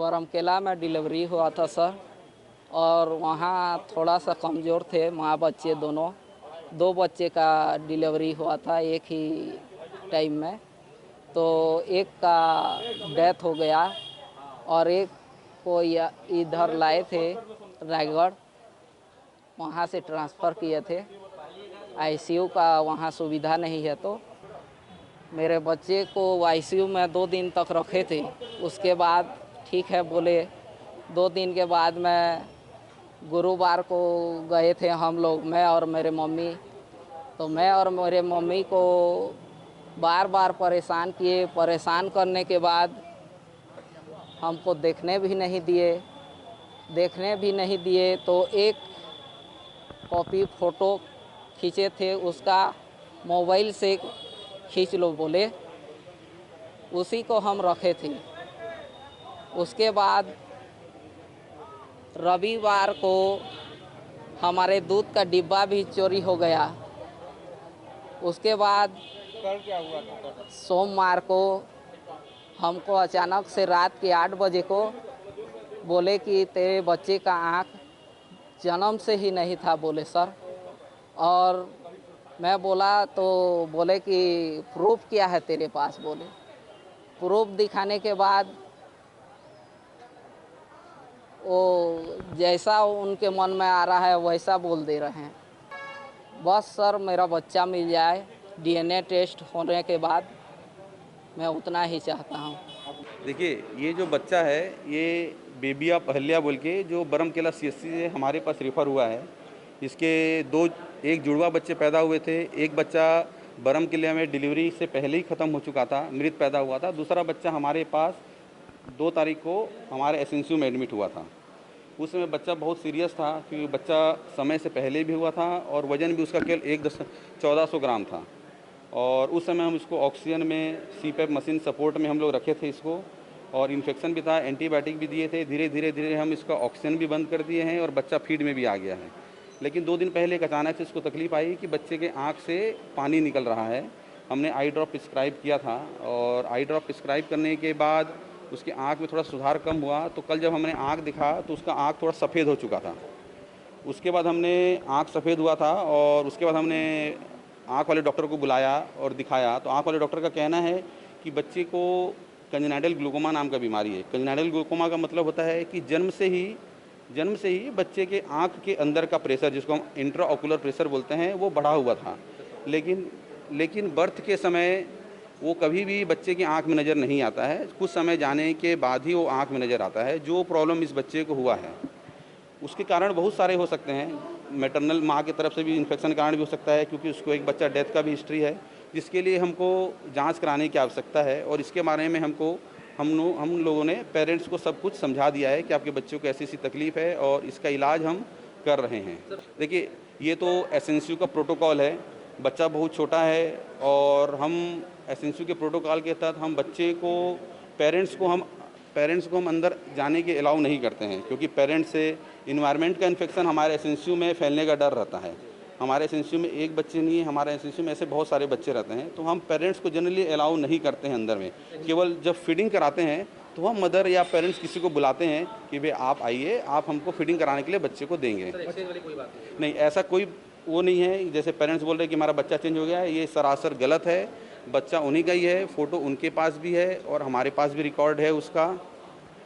बरमकेला में डिलीवरी हुआ था सर, और वहाँ थोड़ा सा कमज़ोर थे माँ बच्चे दोनों। 2 बच्चे का डिलीवरी हुआ था एक ही टाइम में, तो एक का डेथ हो गया और एक को इधर लाए थे रायगढ़, वहाँ से ट्रांसफ़र किए थे। आईसीयू का वहाँ सुविधा नहीं है, तो मेरे बच्चे को आईसीयू में 2 दिन तक रखे थे। उसके बाद ठीक है बोले। 2 दिन के बाद मैं गुरुवार को गए थे हम लोग, मैं और मेरे मम्मी। तो मैं और मेरे मम्मी को बार बार परेशान किए। परेशान करने के बाद हमको देखने भी नहीं दिए। तो एक कॉपी फ़ोटो खींचे थे, उसका मोबाइल से खींच लो बोले, उसी को हम रखे थे। उसके बाद रविवार को हमारे दूध का डिब्बा भी चोरी हो गया। उसके बाद कल क्या हुआ था? सोमवार को हमको अचानक से रात के 8 बजे को बोले कि तेरे बच्चे का आँख जन्म से ही नहीं था बोले सर। और मैं बोला तो बोले कि प्रूफ क्या है तेरे पास बोले। प्रूफ दिखाने के बाद वो जैसा उनके मन में आ रहा है वैसा बोल दे रहे हैं। बस सर मेरा बच्चा मिल जाए, डीएनए टेस्ट होने के बाद मैं उतना ही चाहता हूँ। देखिए, ये जो बच्चा है ये बेबिया पहलिया बोल के जो बरमकेला सीएससी से हमारे पास रेफ़र हुआ है। इसके एक जुड़वा बच्चे पैदा हुए थे। एक बच्चा बरमकेला में डिलीवरी से पहले ही ख़त्म हो चुका था, मृत पैदा हुआ था। दूसरा बच्चा हमारे पास 2 तारीख को हमारे एसएनसीयू में एडमिट हुआ था। उस समय बच्चा बहुत सीरियस था क्योंकि बच्चा समय से पहले भी हुआ था और वज़न भी उसका केवल 1400 ग्राम था। और उस समय हम इसको ऑक्सीजन में सीपैप मशीन सपोर्ट में हम लोग रखे थे इसको, और इन्फेक्शन भी था, एंटीबायोटिक भी दिए थे। धीरे धीरे हम इसका ऑक्सीजन भी बंद कर दिए हैं और बच्चा फीड में भी आ गया है। लेकिन 2 दिन पहले एक अचानक से इसको तकलीफ़ आई कि बच्चे के आँख से पानी निकल रहा है। हमने आई ड्रॉप प्रिस्क्राइब किया था और आई ड्रॉप प्रिस्क्राइब करने के बाद उसकी आँख में थोड़ा सुधार कम हुआ। तो कल जब हमने आँख दिखा तो उसका आँख थोड़ा सफ़ेद हो चुका था। उसके बाद हमने आँख सफ़ेद हुआ था और उसके बाद हमने आँख वाले डॉक्टर को बुलाया और दिखाया। तो आँख वाले डॉक्टर का कहना है कि बच्चे को कंजेनाइटल ग्लूकोमा नाम का बीमारी है। कंजेनाइटल ग्लूकोमा का मतलब होता है कि जन्म से ही बच्चे के आँख के अंदर का प्रेशर, जिसको हम इंट्राओकुलर प्रेशर बोलते हैं, वो बढ़ा हुआ था। लेकिन बर्थ के समय वो कभी भी बच्चे की आँख में नज़र नहीं आता है। कुछ समय जाने के बाद ही वो आँख में नज़र आता है। जो प्रॉब्लम इस बच्चे को हुआ है उसके कारण बहुत सारे हो सकते हैं। मैटरनल माँ की तरफ से भी इन्फेक्शन के कारण भी हो सकता है, क्योंकि उसको एक बच्चा डेथ का भी हिस्ट्री है, जिसके लिए हमको जांच कराने की आवश्यकता है। और इसके बारे में हम लोगों ने पेरेंट्स को सब कुछ समझा दिया है कि आपके बच्चों को ऐसी तकलीफ़ है और इसका इलाज हम कर रहे हैं। देखिए, ये तो एसएनसीयू का प्रोटोकॉल है। बच्चा बहुत छोटा है और हम एसएनसीयू के प्रोटोकॉल के तहत हम बच्चे को पेरेंट्स को हम अंदर जाने के अलाउ नहीं करते हैं, क्योंकि पेरेंट्स से इन्वायरमेंट का इन्फेक्शन हमारे एसएनसीयू में फैलने का डर रहता है। हमारे एसएनसीयू में एक बच्चे नहीं है, हमारे एसएनसीयू में ऐसे बहुत सारे बच्चे रहते हैं। तो हम पेरेंट्स को जनरली अलाउ नहीं करते हैं अंदर में। केवल जब फीडिंग कराते हैं तो हम मदर या पेरेंट्स किसी को बुलाते हैं कि भाई आप आइए, आप हमको फीडिंग कराने के लिए बच्चे को देंगे। नहीं, ऐसा कोई वो नहीं है जैसे पेरेंट्स बोल रहे हैं कि हमारा बच्चा चेंज हो गया है। ये सरासर गलत है। बच्चा उन्हीं का ही है, फ़ोटो उनके पास भी है और हमारे पास भी रिकॉर्ड है उसका।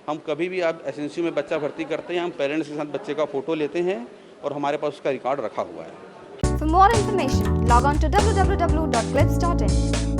हम कभी भी आप एसएनसीयू में बच्चा भर्ती करते हैं, हम पेरेंट्स के साथ बच्चे का फ़ोटो लेते हैं और हमारे पास उसका रिकॉर्ड रखा हुआ है। For more information, log on to www.clips.in.